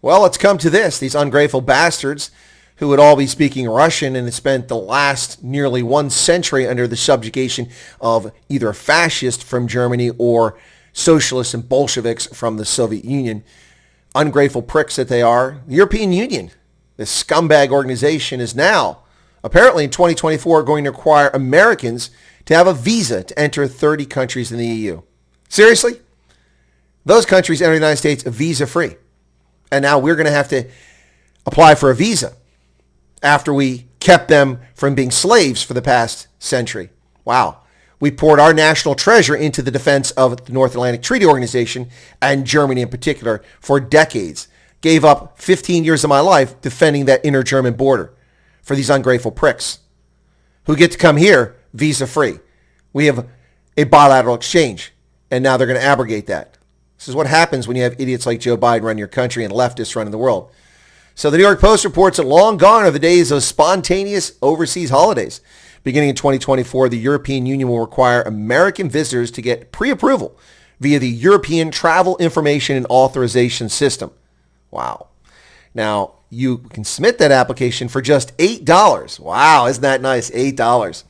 Well, it's come to this. These ungrateful bastards who would all be speaking Russian and had spent the last nearly 1 century under the subjugation of either a fascist from Germany or socialists and Bolsheviks from the Soviet Union. Ungrateful pricks that they are. The European Union, this scumbag organization, is now, apparently in 2024, going to require Americans to have a visa to enter 30 countries in the EU. Seriously? Those countries enter the United States visa-free. And now we're going to have to apply for a visa after we kept them from being slaves for the past century. Wow. We poured our national treasure into the defense of the North Atlantic Treaty Organization and Germany in particular for decades. Gave up 15 years of my life defending that inner German border for these ungrateful pricks who get to come here visa-free. We have a bilateral exchange, and now they're going to abrogate that. This is what happens when you have idiots like Joe Biden running your country and leftists running the world. So the New York Post reports that long gone are the days of spontaneous overseas holidays. Beginning in 2024, the European Union will require American visitors to get pre-approval via the European Travel Information and Authorization System. Wow. Now, you can submit that application for just $8. Wow, isn't that nice? $8.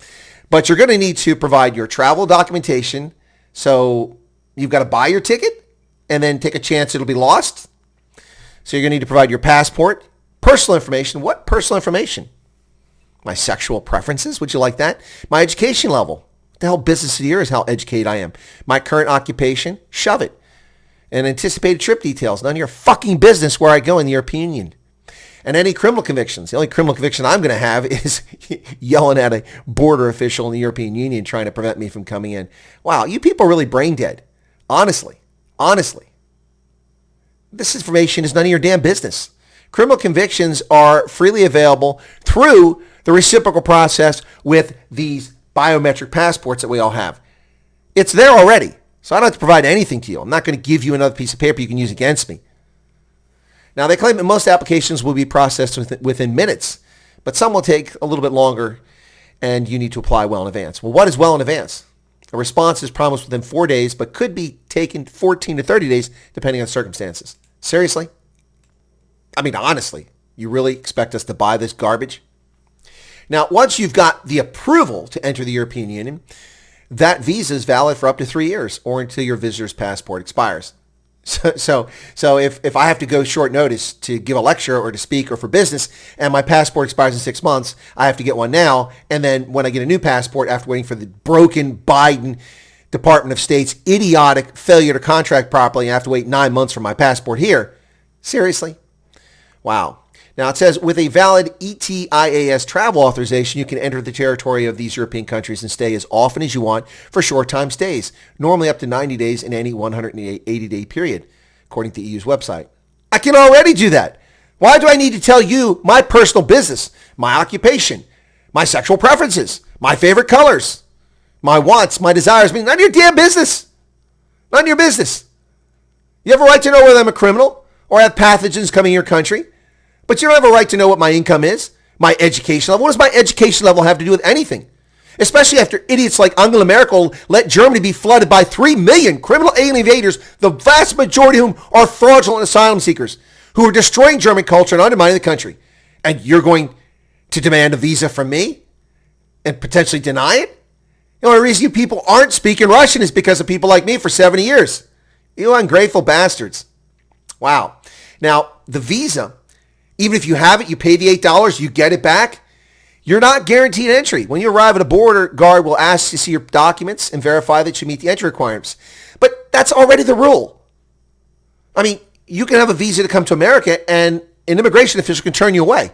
But you're going to need to provide your travel documentation. So you've got to buy your ticket and then take a chance it'll be lost. So you're going to need to provide your passport, personal information. What personal information? My sexual preferences. Would you like that? My education level. What the hell business of the year is how educated I am. My current occupation. Shove it. And anticipated trip details. None of your fucking business where I go in the European Union. And any criminal convictions. The only criminal conviction I'm going to have is yelling at a border official in the European Union trying to prevent me from coming in. Wow, you people are really brain dead. Honestly. This information is none of your damn business. Criminal convictions are freely available through the reciprocal process with these biometric passports that we all have. It's there already. So I don't have to provide anything to you. I'm not going to give you another piece of paper you can use against me. Now, they claim that most applications will be processed within minutes, but some will take a little bit longer, and you need to apply well in advance. Well, what is well in advance? A response is promised within 4 days, but could be taken 14 to 30 days, depending on circumstances. Seriously? I mean, honestly, you really expect us to buy this garbage? Now, once you've got the approval to enter the European Union, that visa is valid for up to 3 years or until your visitor's passport expires. So if I have to go short notice to give a lecture or to speak or for business and my passport expires in 6 months, I have to get one now. And then when I get a new passport after waiting for the broken Biden Department of State's idiotic failure to contract properly, I have to wait 9 months for my passport here. Seriously? Wow. Now it says with a valid ETIAS travel authorization, you can enter the territory of these European countries and stay as often as you want for short time stays, normally up to 90 days in any 180-day period, according to the EU's website. I can already do that. Why do I need to tell you my personal business, my occupation, my sexual preferences, my favorite colors, my wants, my desires? I mean, none of your damn business. None of your business. You have a right to know whether I'm a criminal or have pathogens coming in your country. But you don't have a right to know what my income is, my education level. What does my education level have to do with anything? Especially after idiots like Angela Merkel let Germany be flooded by 3 million criminal alien invaders, the vast majority of whom are fraudulent asylum seekers, who are destroying German culture and undermining the country. And you're going to demand a visa from me and potentially deny it? The only reason you people aren't speaking Russian is because of people like me for 70 years. You ungrateful bastards. Wow. Now, the visa, even if you have it, you pay the $8, you get it back, you're not guaranteed entry. When you arrive at a border, guard will ask to see your documents and verify that you meet the entry requirements. But that's already the rule. I mean, you can have a visa to come to America and an immigration official can turn you away,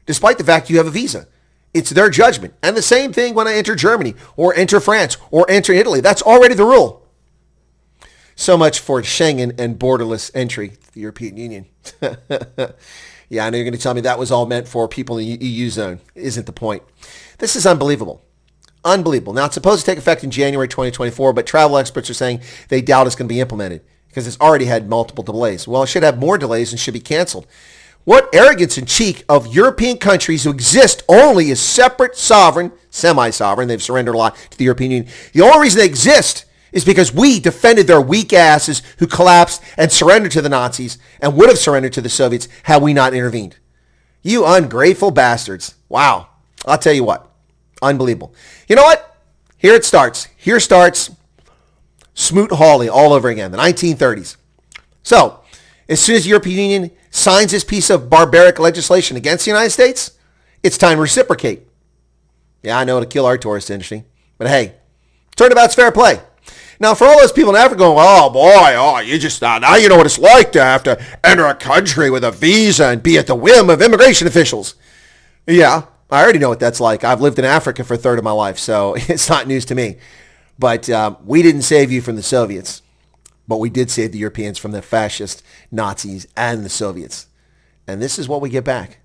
despite the fact you have a visa. It's their judgment. And the same thing when I enter Germany or enter France or enter Italy. That's already the rule. So much for Schengen and borderless entry to the European Union. Yeah, I know you're going to tell me that was all meant for people in the EU zone. Isn't the point? This is unbelievable. Unbelievable. Now, it's supposed to take effect in January 2024, but travel experts are saying they doubt it's going to be implemented because it's already had multiple delays. Well, it should have more delays and should be canceled. What arrogance and cheek of European countries who exist only as separate, sovereign, semi-sovereign, they've surrendered a lot to the European Union. The only reason they exist is because we defended their weak asses who collapsed and surrendered to the Nazis and would have surrendered to the Soviets had we not intervened. You ungrateful bastards. Wow. I'll tell you what. Unbelievable. You know what? Here it starts. Here starts Smoot-Hawley all over again, the 1930s. So, as soon as the European Union signs this piece of barbaric legislation against the United States, it's time to reciprocate. Yeah, I know it'll kill our tourist industry, but hey, turnabout's fair play. Now, for all those people in Africa going, oh boy, you just now you know what it's like to have to enter a country with a visa and be at the whim of immigration officials. Yeah, I already know what that's like. I've lived in Africa for a third of my life, so it's not news to me. But we didn't save you from the Soviets, but we did save the Europeans from the fascist Nazis and the Soviets. And this is what we get back.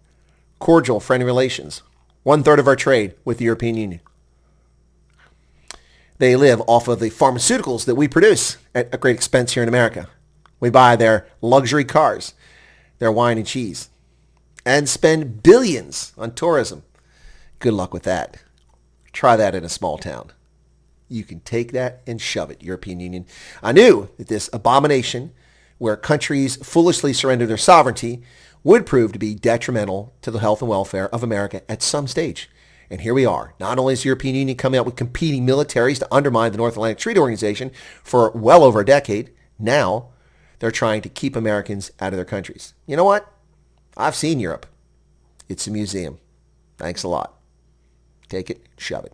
Cordial, friendly relations. 1/3 of our trade with the European Union. They live off of the pharmaceuticals that we produce at a great expense here in America. We buy their luxury cars, their wine and cheese, and spend billions on tourism. Good luck with that. Try that in a small town. You can take that and shove it, European Union. I knew that this abomination, where countries foolishly surrender their sovereignty, would prove to be detrimental to the health and welfare of America at some stage. And here we are. Not only is the European Union coming up with competing militaries to undermine the North Atlantic Treaty Organization for well over a decade, now they're trying to keep Americans out of their countries. You know what? I've seen Europe. It's a museum. Thanks a lot. Take it, shove it.